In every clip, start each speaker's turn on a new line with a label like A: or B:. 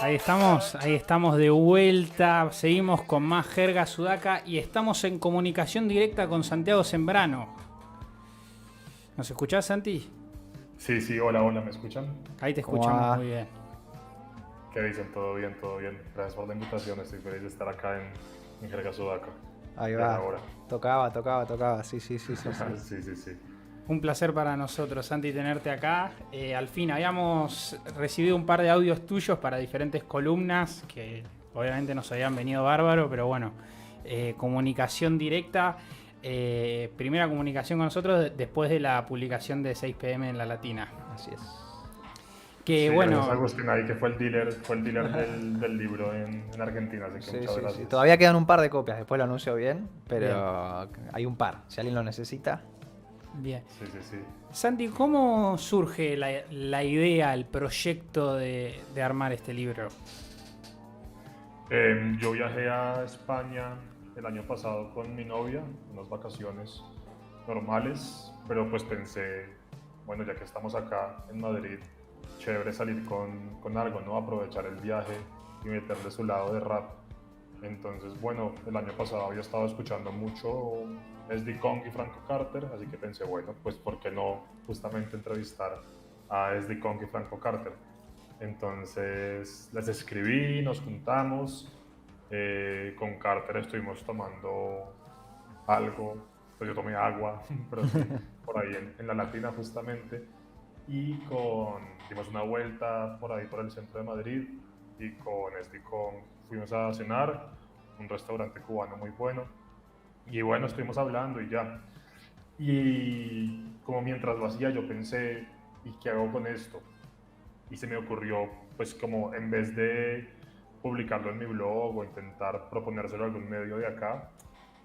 A: Ahí estamos de vuelta, seguimos con más jerga sudaca y estamos en comunicación directa con Santiago Sembrano. ¿Nos escuchás, Santi?
B: Sí, sí, hola, hola, ¿me escuchan?
A: Ahí te
C: ¿Cómo
A: escuchamos
C: va?
A: muy bien.
B: ¿Qué dicen? Todo bien, todo bien. Gracias por la invitación, estoy feliz de estar acá en Jerga Sudaca.
C: Ahí
B: Ya era
C: va.
B: hora.
C: Tocaba. Sí.
B: Sí, sí, sí.
A: Un placer para nosotros, Santi, tenerte acá. Al fin, habíamos recibido un par de audios tuyos para diferentes columnas que obviamente nos habían venido bárbaro, pero bueno, comunicación directa. Primera comunicación con nosotros después de la publicación de 6 PM en La Latina.
C: Así es.
A: Que
B: Sí, gracias a
A: bueno,
B: Agustín ahí, que fue el dealer del libro en Argentina, así que muchas
C: Sí.
B: gracias.
C: Todavía quedan un par de copias, después lo anuncio bien, pero
A: bien.
C: hay un par. Si alguien lo necesita.
A: Bien.
B: Sí, sí, sí.
A: Santi, ¿cómo surge la idea, el proyecto de armar este libro?
B: Yo viajé a España el año pasado con mi novia, unas vacaciones normales, pero pues pensé, bueno, ya que estamos acá en Madrid, chévere salir con algo, ¿no? Aprovechar el viaje y meterle su lado de rap. Entonces, bueno, el año pasado había estado escuchando mucho SD Kong y Franco Carter, así que pensé, bueno, pues ¿por qué no justamente entrevistar a SD Kong y Franco Carter? Entonces les escribí, nos juntamos, con Carter estuvimos tomando algo, pues yo tomé agua, pero sí, por ahí en la Latina justamente, y dimos una vuelta por ahí por el centro de Madrid, y con Kong fuimos a cenar, un restaurante cubano muy bueno, y bueno, estuvimos hablando y ya. Y como mientras lo hacía yo pensé, ¿y qué hago con esto? Y se me ocurrió, pues como en vez de publicarlo en mi blog o intentar proponérselo a algún medio de acá,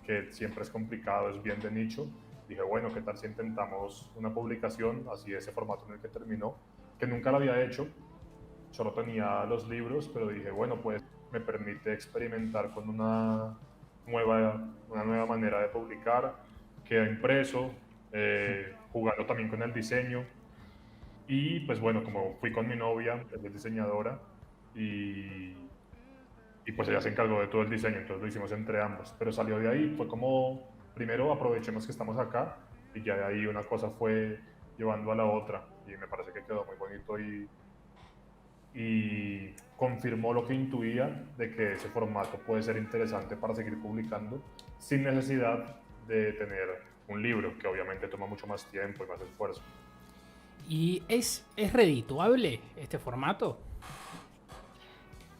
B: que siempre es complicado, es bien de nicho, dije, bueno, ¿qué tal si intentamos una publicación, así ese formato en el que terminó, que nunca lo había hecho, solo tenía los libros, pero dije, bueno, pues me permite experimentar con una nueva manera de publicar, queda impreso, jugando también con el diseño. Y pues bueno, como fui con mi novia, ella es diseñadora, y, y pues ella se encargó de todo el diseño, entonces lo hicimos entre ambos. Pero salió de ahí, fue como, primero aprovechemos que estamos acá, y ya de ahí una cosa fue llevando a la otra, y me parece que quedó muy bonito y confirmó lo que intuía de que ese formato puede ser interesante para seguir publicando sin necesidad de tener un libro, que obviamente toma mucho más tiempo y más esfuerzo.
A: ¿Y es redituable este formato?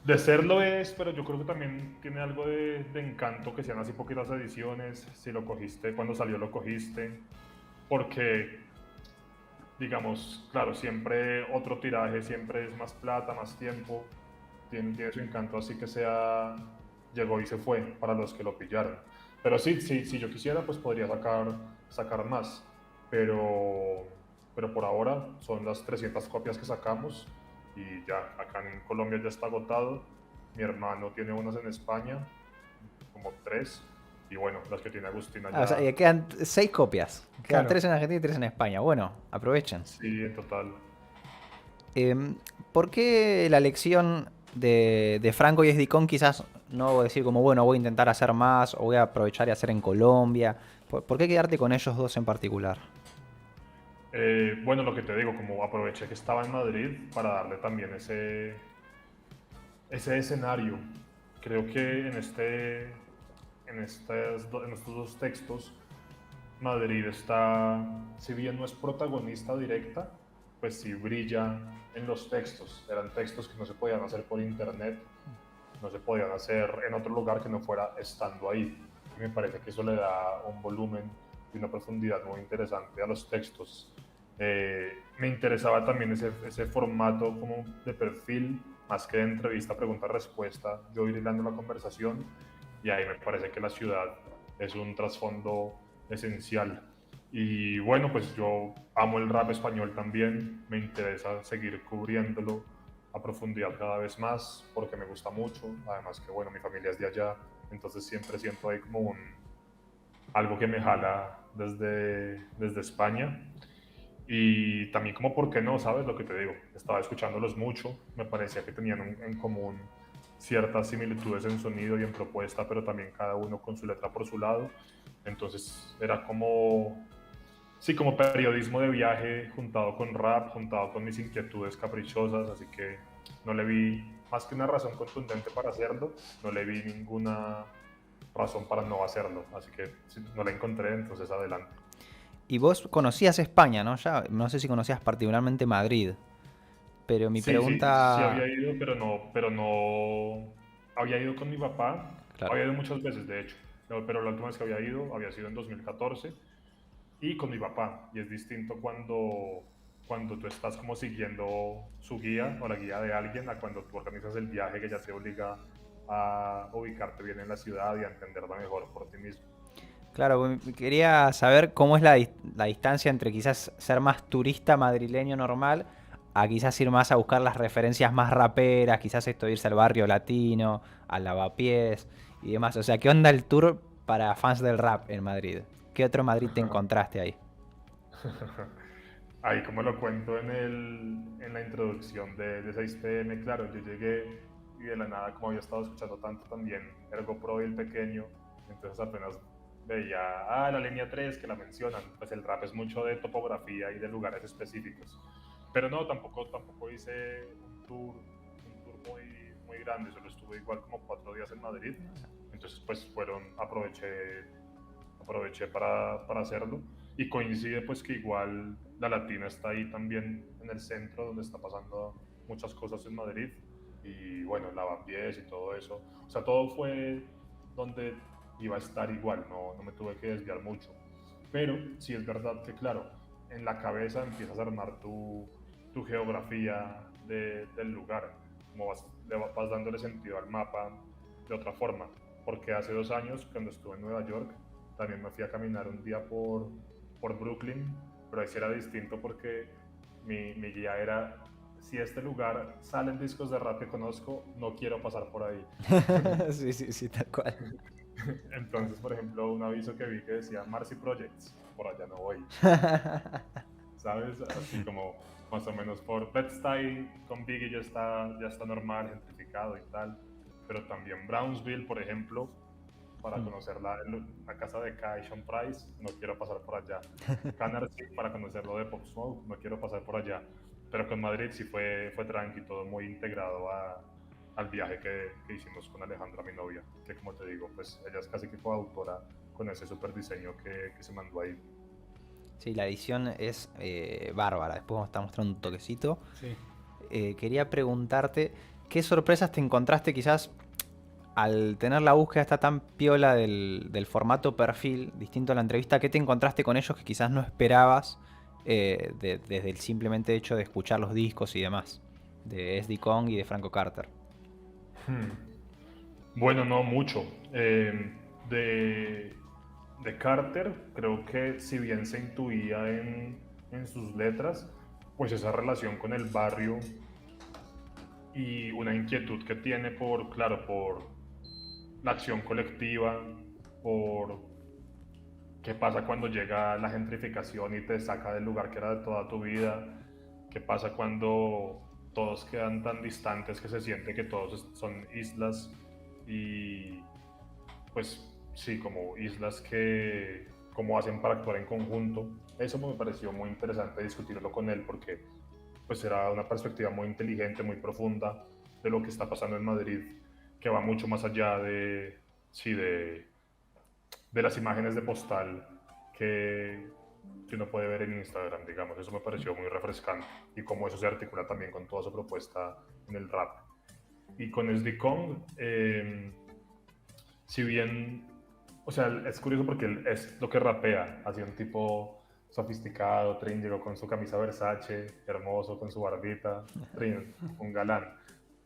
B: De serlo es, pero yo creo que también tiene algo de encanto que sean así poquitas ediciones. Si lo cogiste, cuando salió lo cogiste. Porque, digamos, claro, siempre otro tiraje, siempre es más plata, más tiempo. Tiene su encanto, así que llegó y se fue para los que lo pillaron. Pero sí, sí, si yo quisiera, pues podría sacar más. Pero, pero por ahora son las 300 copias que sacamos y ya, acá en Colombia ya está agotado. Mi hermano tiene unas en España, como tres, y bueno, las que tiene Agustina
C: O sea,
B: ya,
C: quedan 6 copias. Quedan
A: Claro.
C: 3 en Argentina y 3 en España. Bueno, aprovechen.
B: sí, en total.
C: ¿Por qué la elección de Franco y Esdicón quizás no voy a decir como, bueno, voy a intentar hacer más o voy a aprovechar y hacer en Colombia? ¿Por qué quedarte con ellos dos en particular?
B: Bueno, lo que te digo, como aproveché que estaba en Madrid para darle también ese escenario. Creo que en estos dos textos, Madrid está, si bien no es protagonista directa, pues sí brilla en los textos. Eran textos que no se podían hacer por internet, no se podían hacer en otro lugar que no fuera estando ahí. Y me parece que eso le da un volumen y una profundidad muy interesante a los textos. Me interesaba también ese formato como de perfil, más que de entrevista, pregunta-respuesta, yo ir hilando la conversación, y ahí me parece que la ciudad es un trasfondo esencial. Y bueno, pues yo amo el rap español también, me interesa seguir cubriéndolo a profundidad cada vez más porque me gusta mucho, además que bueno, mi familia es de allá, entonces siempre siento ahí como algo que me jala desde España. Y también como, ¿por qué no? ¿Sabes lo que te digo? Estaba escuchándolos mucho, me parecía que tenían en común ciertas similitudes en sonido y en propuesta, pero también cada uno con su letra por su lado. Entonces era como, sí, como periodismo de viaje juntado con rap, juntado con mis inquietudes caprichosas, así que no le vi más que una razón contundente para hacerlo, no le vi ninguna razón para no hacerlo, así que si no la encontré, entonces adelante.
C: Y vos conocías España, ¿no? Ya, no sé si conocías particularmente Madrid, pero mi
B: Sí, sí, sí había
C: pregunta...
B: ido, pero no había ido con mi papá,
C: Claro.
B: había ido muchas veces de hecho, pero la última vez que había ido había sido en 2014 y con mi papá, y es distinto cuando tú estás como siguiendo su guía o la guía de alguien a cuando tú organizas el viaje que ya te obliga a ubicarte bien en la ciudad y a entenderla mejor por ti mismo.
C: Claro, quería saber cómo es la distancia entre quizás ser más turista madrileño normal a quizás ir más a buscar las referencias más raperas, quizás esto de irse al barrio latino, al lavapiés y demás. O sea, ¿qué onda el tour para fans del rap en Madrid? ¿Qué otro Madrid te encontraste ahí?
B: Ahí como lo cuento en la introducción de 6PM, claro, yo llegué y de la nada, como había estado escuchando tanto también Ergo Pro y El Pequeño, entonces apenas veía, la línea 3 que la mencionan, pues el rap es mucho de topografía y de lugares específicos. Pero no, tampoco hice un tour muy grande, solo estuve igual como 4 días en Madrid, entonces pues aproveché para hacerlo. Y coincide pues que igual la Latina está ahí también en el centro donde está pasando muchas cosas en Madrid. Y bueno, Lavapiés y todo eso. O sea, todo fue donde iba a estar igual, no me tuve que desviar mucho. Pero sí es verdad que, claro, en la cabeza empiezas a armar tu geografía del lugar, como vas dándole sentido al mapa de otra forma. Porque hace 2 años, cuando estuve en Nueva York, también me fui a caminar un día por Brooklyn, pero ahí sí era distinto porque mi guía era, si este lugar salen discos de rap que conozco, no quiero pasar por ahí.
C: Sí, sí, sí, tal cual.
B: Entonces, por ejemplo, un aviso que vi que decía Marcy Projects, por allá no voy, ¿sabes? Así como más o menos por Bed-Stuy con Biggie ya está normal, gentrificado y tal, pero también Brownsville, por ejemplo, para conocer la casa de Kai y Sean Price, no quiero pasar por allá. Canarsie para conocer lo de Pop Smoke, no quiero pasar por allá. Pero con Madrid sí fue tranqui, todo muy integrado al viaje que hicimos con Alejandra, mi novia, que como te digo, pues ella es casi que coautora con ese super diseño que se mandó ahí.
C: Sí, la edición es bárbara. Después vamos a estar mostrando un toquecito.
A: Sí.
C: Quería preguntarte, ¿qué sorpresas te encontraste quizás al tener la búsqueda esta tan piola del formato perfil, distinto a la entrevista? ¿Qué te encontraste con ellos que quizás no esperabas desde el simplemente hecho de escuchar los discos y demás? De SD Kong y de Franco Carter.
B: Hmm. Bueno, no mucho. De, de Carter, creo que si bien se intuía en sus letras, pues esa relación con el barrio y una inquietud que tiene claro, por la acción colectiva, por qué pasa cuando llega la gentrificación y te saca del lugar que era de toda tu vida, qué pasa cuando todos quedan tan distantes que se siente que todos son islas y pues sí, como islas que cómo hacen para actuar en conjunto. Eso me pareció muy interesante discutirlo con él porque pues era una perspectiva muy inteligente, muy profunda de lo que está pasando en Madrid, que va mucho más allá sí, de las imágenes de postal que uno puede ver en Instagram, digamos. Eso me pareció muy refrescante y cómo eso se articula también con toda su propuesta en el rap. Y con SD Kong, si bien, o sea, es curioso porque él es lo que rapea, así un tipo sofisticado, Trin llegó con su camisa Versace, hermoso, con su barbita, Trin, un galán.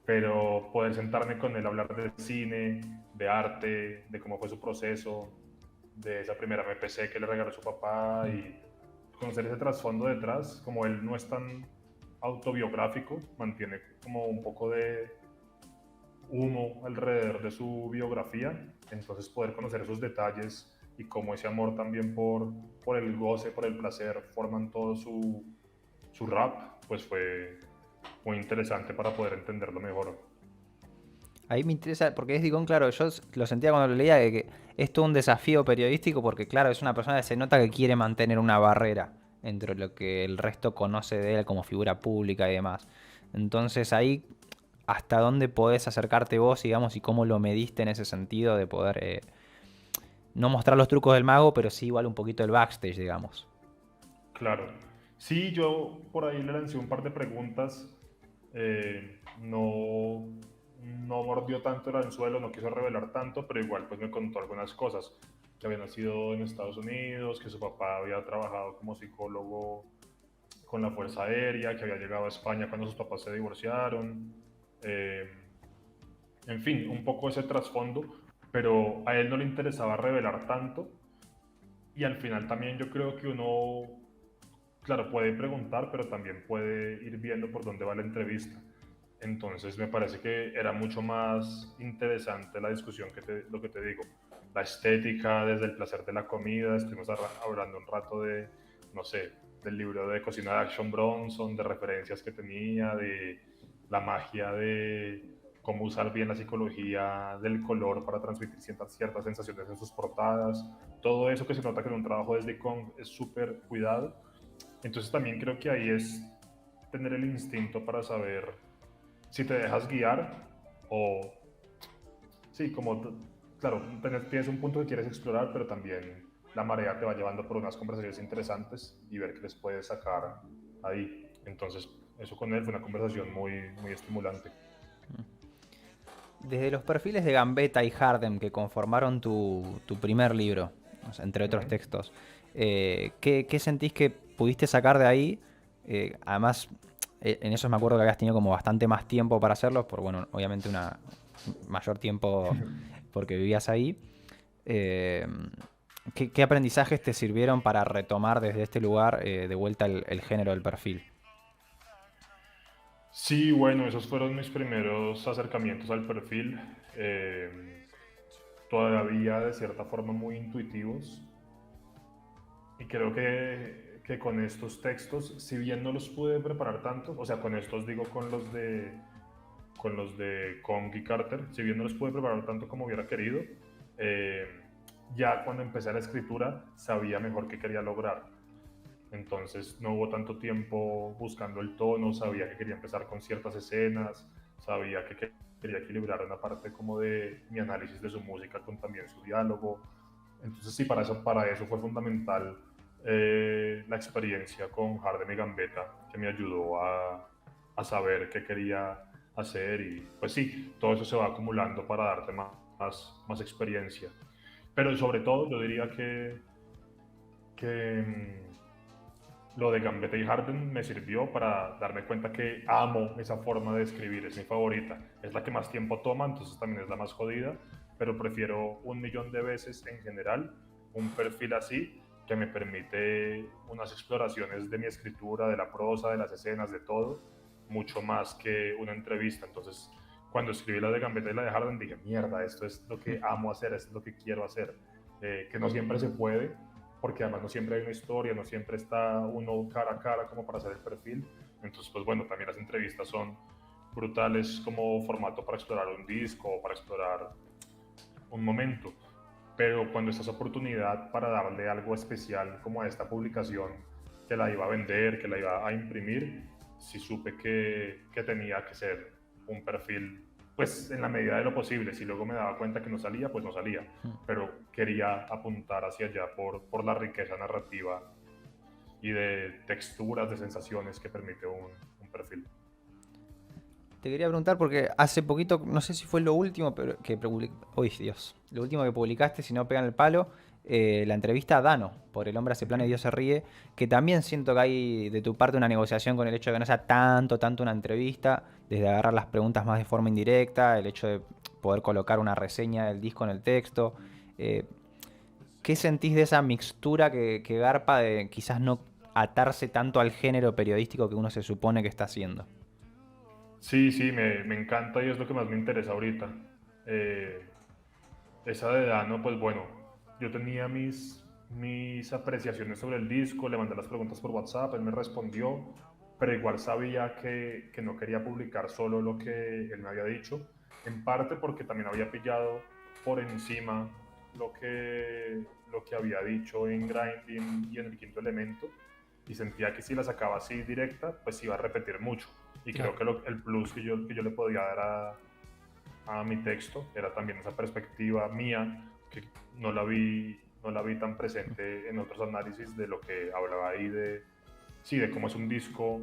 B: Pero poder sentarme con él a hablar de cine, de arte, de cómo fue su proceso, de esa primera MPC que le regaló su papá y conocer ese trasfondo detrás, como él no es tan autobiográfico, mantiene como un poco de humo alrededor de su biografía, entonces poder conocer esos detalles y cómo ese amor también por el goce, por el placer, forman todo su rap, pues fue muy interesante para poder entenderlo mejor.
C: Ahí me interesa, porque es Dicon, claro, yo lo sentía cuando lo leía, de que es todo un desafío periodístico, porque claro, es una persona que se nota que quiere mantener una barrera entre lo que el resto conoce de él como figura pública y demás. Entonces ahí, ¿hasta dónde podés acercarte vos, digamos, y cómo lo mediste en ese sentido de poder no mostrar los trucos del mago, pero sí igual un poquito el backstage, digamos?
B: Claro. Sí, yo por ahí le lancé un par de preguntas. No, no mordió tanto el anzuelo, no quiso revelar tanto, pero igual pues me contó algunas cosas. Que había nacido en Estados Unidos, que su papá había trabajado como psicólogo con la Fuerza Aérea, que había llegado a España cuando sus papás se divorciaron. Eh, en fin, un poco ese trasfondo, pero a él no le interesaba revelar tanto. Y al final también yo creo que uno, claro, puede preguntar, pero también puede ir viendo por dónde va la entrevista. Entonces me parece que era mucho más interesante la discusión lo que te digo. La estética, desde el placer de la comida, estuvimos hablando un rato de, no sé, del libro de cocina de Action Bronson, de referencias que tenía, de la magia de cómo usar bien la psicología del color para transmitir ciertas sensaciones en sus portadas. Todo eso que se nota que en un trabajo desde Kong es súper cuidado. Entonces también creo que ahí es tener el instinto para saber si te dejas guiar o, sí, como, claro, tienes un punto que quieres explorar, pero también la marea te va llevando por unas conversaciones interesantes y ver qué les puedes sacar ahí. Entonces, eso con él fue una conversación muy estimulante.
C: Desde los perfiles de Gambetta y Hardem que conformaron tu primer libro, o sea, entre otros
B: Ujú.
C: textos, ¿qué sentís que pudiste sacar de ahí? Además, en eso me acuerdo que habías tenido como bastante más tiempo para hacerlo, por bueno, obviamente una mayor tiempo porque vivías ahí. Eh, ¿qué aprendizajes te sirvieron para retomar desde este lugar de vuelta el género del perfil?
B: Sí, bueno, esos fueron mis primeros acercamientos al perfil. eh, Todavía de cierta forma muy intuitivos. Y creo que con estos textos, si bien no los pude preparar tanto, o sea, con estos digo con los de Kong y Carter, si bien no los pude preparar tanto como hubiera querido, eh, ya cuando empecé la escritura sabía mejor qué quería lograr. Entonces no hubo tanto tiempo buscando el tono, sabía que quería empezar con ciertas escenas, sabía que quería equilibrar una parte como de mi análisis de su música con también su diálogo. Entonces sí, para eso fue fundamental la experiencia con Harden y Gambetta, que me ayudó a saber qué quería hacer y pues sí, todo eso se va acumulando para darte más experiencia. Pero sobre todo yo diría que lo de Gambetta y Harden me sirvió para darme cuenta que amo esa forma de escribir, es mi favorita, es la que más tiempo toma, entonces también es la más jodida, pero prefiero 1.000.000 de veces en general un perfil así que me permite unas exploraciones de mi escritura, de la prosa, de las escenas, de todo, mucho más que una entrevista. Entonces, cuando escribí la de Gambetta y la de Harden, dije, mierda, esto es lo que amo hacer, esto es lo que quiero hacer, que no siempre se puede, porque además no siempre hay una historia, no siempre está uno cara a cara como para hacer el perfil. Entonces, pues bueno, también las entrevistas son brutales como formato para explorar un disco o para explorar un momento. Pero cuando esta oportunidad para darle algo especial como a esta publicación, que la iba a vender, que la iba a imprimir, sí supe que tenía que ser un perfil, pues en la medida de lo posible. Si luego me daba cuenta que no salía, pues no salía. Pero quería apuntar hacia allá por la riqueza narrativa y de texturas, de sensaciones que permite un perfil.
C: Te quería preguntar porque hace poquito, no sé si fue lo último pero que uy, Dios, lo último que publicaste, si no pegan el palo, la entrevista a Dano por El hombre hace planes y Dios se ríe, que también siento que hay de tu parte una negociación con el hecho de que no sea tanto una entrevista, desde agarrar las preguntas más de forma indirecta, el hecho de poder colocar una reseña del disco en el texto. Eh, ¿Qué sentís de esa mixtura que garpa de quizás no atarse tanto al género periodístico que uno se supone que está haciendo?
B: Sí, sí, me encanta y es lo que más me interesa ahorita. Esa de Dano, pues bueno, yo tenía mis apreciaciones sobre el disco, le mandé las preguntas por WhatsApp, él me respondió, pero igual sabía que no quería publicar solo lo que él me había dicho, en parte porque también había pillado por encima lo que había dicho en Grinding y en el Quinto Elemento, y sentía que si la sacaba así directa, pues iba a repetir mucho. Y
A: Claro.
B: creo que el plus que yo le podía dar a mi texto era también esa perspectiva mía, que no la vi tan presente en otros análisis de lo que hablaba ahí sí, de cómo es un disco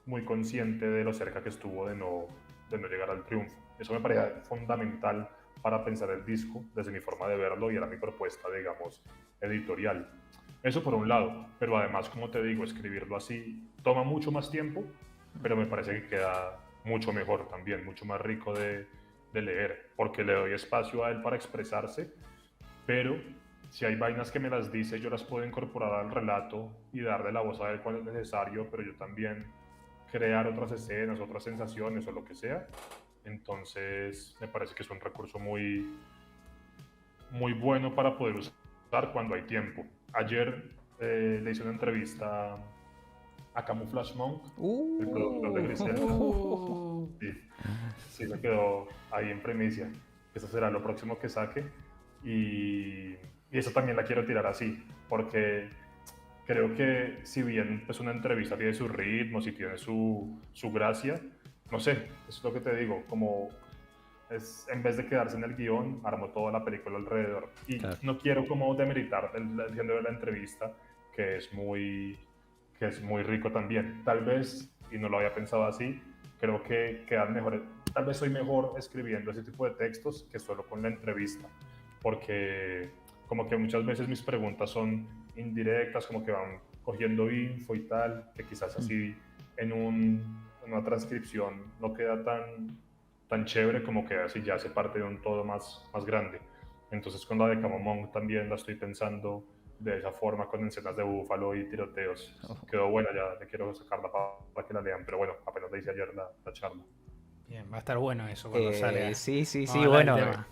B: muy consciente de lo cerca que estuvo de no llegar al triunfo. Eso me parecía fundamental para pensar el disco desde mi forma de verlo y era mi propuesta, digamos, editorial. Eso por un lado, pero además, como te digo, escribirlo así toma mucho más tiempo, pero me parece que queda mucho mejor también, mucho más rico de leer, porque le doy espacio a él para expresarse, pero si hay vainas que me las dice, yo las puedo incorporar al relato y darle la voz a él cuando es necesario, pero yo también crear otras escenas, otras sensaciones o lo que sea. Entonces, me parece que es un recurso muy, muy bueno para poder usar cuando hay tiempo. Ayer le hice una entrevista a Camouflage Monk, el productor de Griselda. Sí, sí, me quedó ahí en primicia. Eso será lo próximo que saque. Y eso también la quiero tirar así, porque creo que si bien pues, una entrevista tiene sus ritmos y tiene su gracia, no sé, eso es lo que te digo, como en vez de quedarse en el guión, armó toda la película alrededor. Y
C: Claro.
B: no quiero como demeritar el género de la entrevista, que es muy rico también. Tal vez, y no lo había pensado así, creo que quedan mejores. Tal vez soy mejor escribiendo ese tipo de textos que solo con la entrevista, porque como que muchas veces mis preguntas son indirectas, como que van cogiendo info y tal, que quizás así en una transcripción no queda tan chévere como queda si ya hace parte de un todo más grande. Entonces con la de Camomón también la estoy pensando de esa forma, con escenas de búfalo y tiroteos. Quedó buena, ya le quiero sacarla para que la lean, pero bueno, apenas le hice ayer la charla.
A: Bien, va a estar bueno eso cuando salga.
C: Sí, sí,
A: Vamos
C: sí,
A: a hablar del
C: bueno.
A: tema.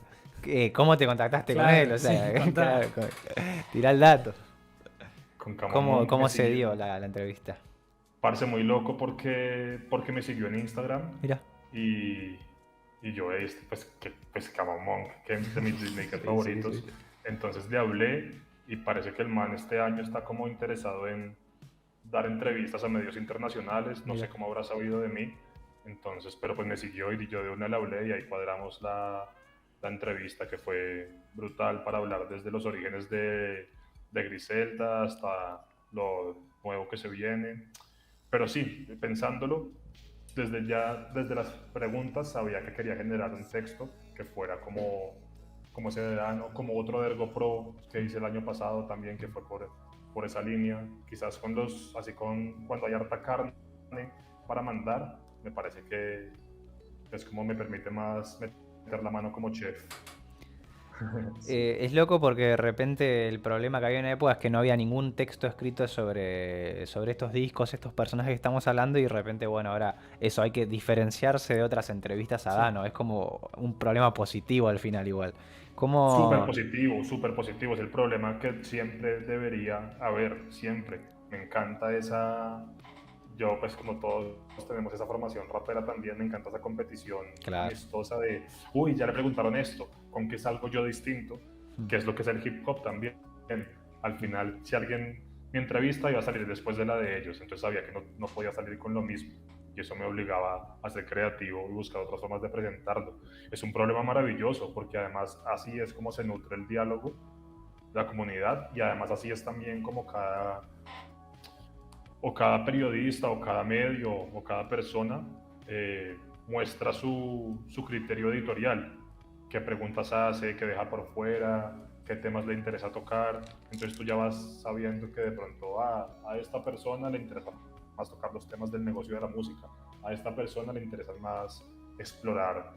C: ¿Cómo te contactaste con
A: Claro,
C: él? O sea,
A: sí, contá.
C: claro, tirá el dato.
B: Con
C: ¿Cómo,
B: Camomón me
C: cómo se
B: siguió,
C: dio la entrevista?
B: parce muy loco porque me siguió en Instagram
C: Mira.
B: y, y yo, pues Camomón, que es de mis Disneymakers
C: Sí,
B: favoritos.
C: sí, sí.
B: Entonces le hablé y parece que el man este año está como interesado en dar entrevistas a medios internacionales, no
C: Mira.
B: sé cómo habrá sabido de mí, entonces, pero pues me siguió y yo de una le hablé y ahí cuadramos la entrevista, que fue brutal para hablar desde los orígenes de Griselda hasta lo nuevo que se viene. Pero sí, pensándolo, desde las preguntas sabía que quería generar un texto que fuera como ese verano, como otro de Ergo Pro que hice el año pasado también, que fue por esa línea, quizás cuando hay harta carne para mandar, me parece que es como me permite más meter la mano como chef. Sí.
C: Es loco porque de repente el problema que había en la época es que no había ningún texto escrito sobre estos discos, estos personajes que estamos hablando, y de repente, bueno, ahora eso hay que diferenciarse de otras entrevistas a
A: Sí.
C: Dano. Es como un problema positivo al final igual.
B: Súper
C: ¿Cómo?
B: positivo, súper positivo. Es el problema que siempre debería haber, siempre. Me encanta yo pues como todos tenemos esa formación rapera también, me encanta esa competición
C: Claro.
B: amistosa de, uy, ya le preguntaron esto, ¿con qué salgo yo distinto? Que es lo que es el hip hop también. Al final, si mi entrevista iba a salir después de la de ellos, entonces sabía que no podía salir con lo mismo. Y eso me obligaba a ser creativo y buscar otras formas de presentarlo. Es un problema maravilloso porque además así es como se nutre el diálogo, la comunidad, y además así es también como cada periodista o cada medio o cada persona muestra su criterio editorial, qué preguntas hace, qué deja por fuera, qué temas le interesa tocar. Entonces tú ya vas sabiendo que de pronto a esta persona le interesa más tocar los temas del negocio de la música, a esta persona le interesa más explorar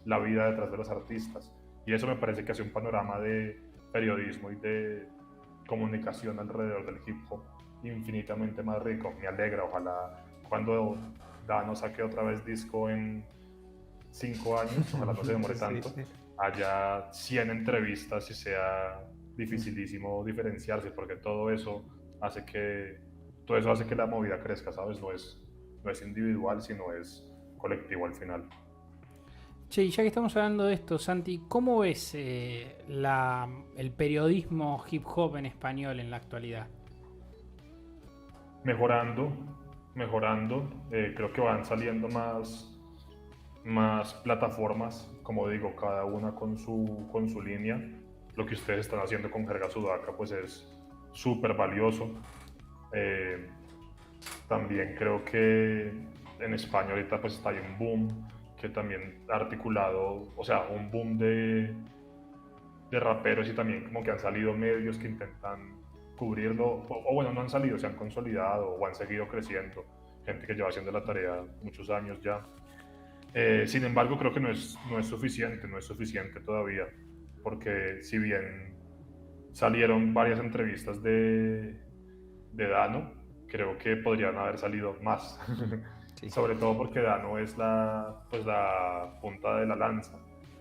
B: la vida detrás de los artistas. Y eso me parece que hace un panorama de periodismo y de comunicación alrededor del hip hop infinitamente más rico. Me alegra, ojalá cuando Dano saque otra vez disco en 5 años, ojalá no se demore tanto, haya 100 entrevistas y sea dificilísimo diferenciarse, porque todo eso hace que la movida crezca, ¿sabes? No es individual, sino es colectivo al final.
A: Che, y ya que estamos hablando de esto, Santi, ¿cómo ves el periodismo hip hop en español en la actualidad?
B: Mejorando, mejorando. Creo que van saliendo más plataformas, como digo, cada una con su línea. Lo que ustedes están haciendo con Jerga Sudaca pues es súper valioso. También creo que en España ahorita pues está ahí un boom que también ha articulado, o sea, un boom de raperos y también como que han salido medios que intentan cubrirlo, o bueno, no han salido, se han consolidado o han seguido creciendo, gente que lleva haciendo la tarea muchos años ya. Sin embargo, creo que no es suficiente todavía, porque si bien salieron varias entrevistas de Dano, creo que podrían haber salido más. Sí. Sobre todo porque Dano es pues la punta de la lanza,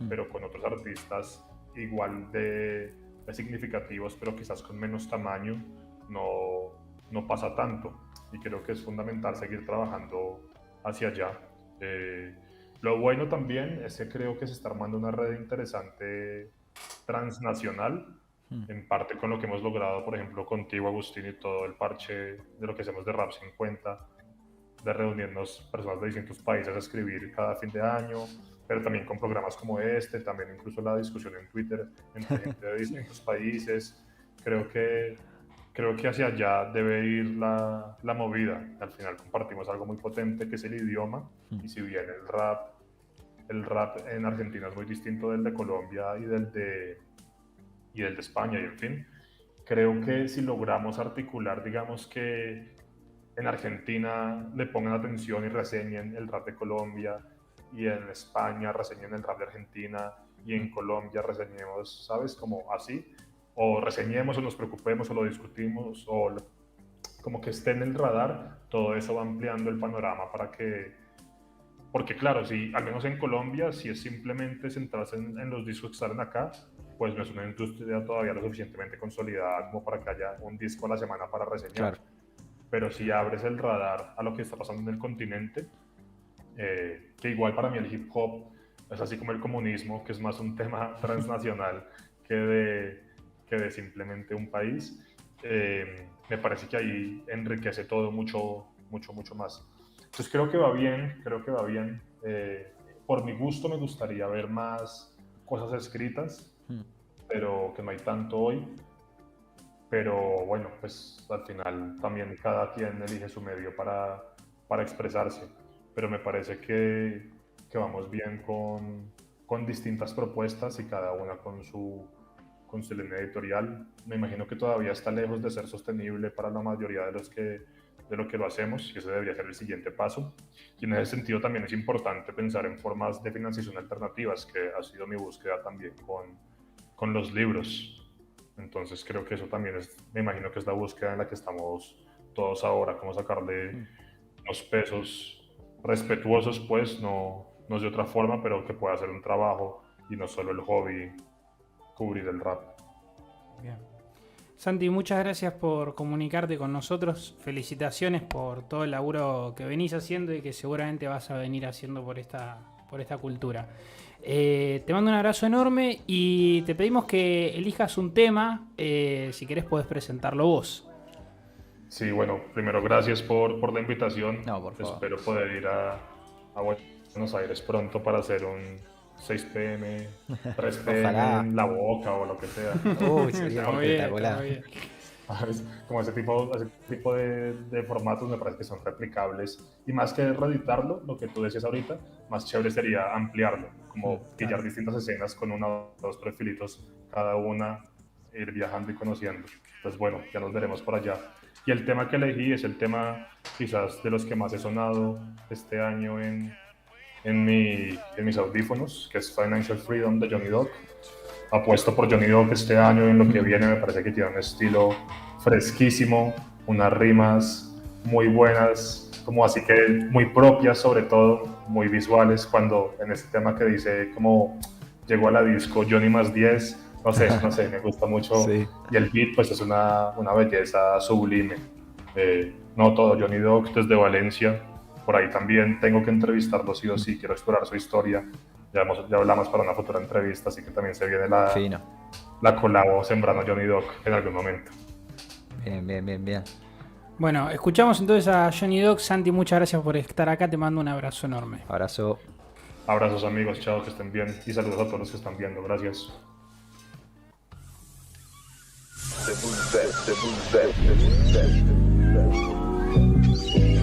B: pero con otros artistas igual de significativos, pero quizás con menos tamaño, no pasa tanto. Y creo que es fundamental seguir trabajando hacia allá. Lo bueno también es que creo que se está armando una red interesante transnacional, en parte con lo que hemos logrado, por ejemplo, contigo, Agustín, y todo el parche de lo que hacemos de Rap 50, de reunirnos personas de distintos países a escribir cada fin de año, pero también con programas como este, también incluso la discusión en Twitter entre gente de distintos países. Creo que hacia allá debe ir la movida. Al final compartimos algo muy potente que es el idioma, y si bien el rap en Argentina es muy distinto del de Colombia y del de España, y en fin, creo que si logramos articular, digamos que en Argentina le pongan atención y reseñen el rap de Colombia, y en España reseñen el rap de Argentina, y en Colombia reseñemos, ¿sabes? Como así, o reseñemos o nos preocupemos o lo discutimos, o como que esté en el radar, todo eso va ampliando el panorama porque claro, si al menos en Colombia, si es simplemente centrarse en los discos que salen acá, pues no es una industria todavía lo suficientemente consolidada como para que haya un disco a la semana para reseñar. Claro. Pero si abres el radar a lo que está pasando en el continente, que igual para mí el hip hop es así como el comunismo, que es más un tema transnacional que de simplemente un país, me parece que ahí enriquece todo mucho más. Entonces creo que va bien. Por mi gusto me gustaría ver más cosas escritas, pero que no hay tanto hoy. Pero bueno, pues al final también cada quien elige su medio para expresarse. Pero me parece que vamos bien con distintas propuestas y cada una con su línea editorial. Me imagino que todavía está lejos de ser sostenible para la mayoría de lo que lo hacemos, y ese debería ser el siguiente paso. Y en ese sentido también es importante pensar en formas de financiación alternativas, que ha sido mi búsqueda también con los libros. Entonces creo que eso también me imagino que es la búsqueda en la que estamos todos ahora, cómo sacarle los pesos respetuosos, pues, no de otra forma, pero que pueda ser un trabajo y no solo el hobby cubrir el rap.
A: Bien. Santi, muchas gracias por comunicarte con nosotros. Felicitaciones por todo el laburo que venís haciendo y que seguramente vas a venir haciendo por esta cultura. Te mando un abrazo enorme y te pedimos que elijas un tema. Si querés podés presentarlo vos.
B: Sí, bueno, primero gracias por la invitación.
C: No, por favor.
B: Espero poder ir a Buenos Aires pronto para hacer un 6 p.m., 3 p.m. en La Boca o lo que sea.
C: Uy, sería espectacular.
B: Como ese tipo de formatos me parece que son replicables, y más que reeditarlo, lo que tú decías ahorita, más chévere sería ampliarlo, como pillar distintas escenas con uno o dos perfilitos cada una, ir viajando y conociendo. Entonces bueno, ya nos veremos por allá. Y el tema que elegí es el tema quizás de los que más he sonado este año en mis audífonos, que es Financial Freedom de Johnny Dog. Apuesto por Johnny Dog este año, y en lo que viene me parece que tiene un estilo fresquísimo, unas rimas muy buenas, como así que muy propias, sobre todo muy visuales, cuando en este tema que dice como llegó a la disco Johnny más 10, no sé, me gusta mucho.
C: Sí.
B: Y el beat pues es una belleza sublime. No todo, Johnny Dog desde Valencia, por ahí también tengo que entrevistarlo sí o sí, quiero explorar su historia. Ya hablamos para una futura entrevista, así que también se viene
C: Fino.
B: la colabo Sembrano Johnny Dog en algún momento.
C: Bien.
A: Bueno, escuchamos entonces a Johnny Dog. Santi, muchas gracias por estar acá. Te mando un abrazo enorme.
C: Abrazo.
B: Abrazos amigos, chao, que estén bien y saludos a todos los que están viendo, gracias.
D: The moon's best.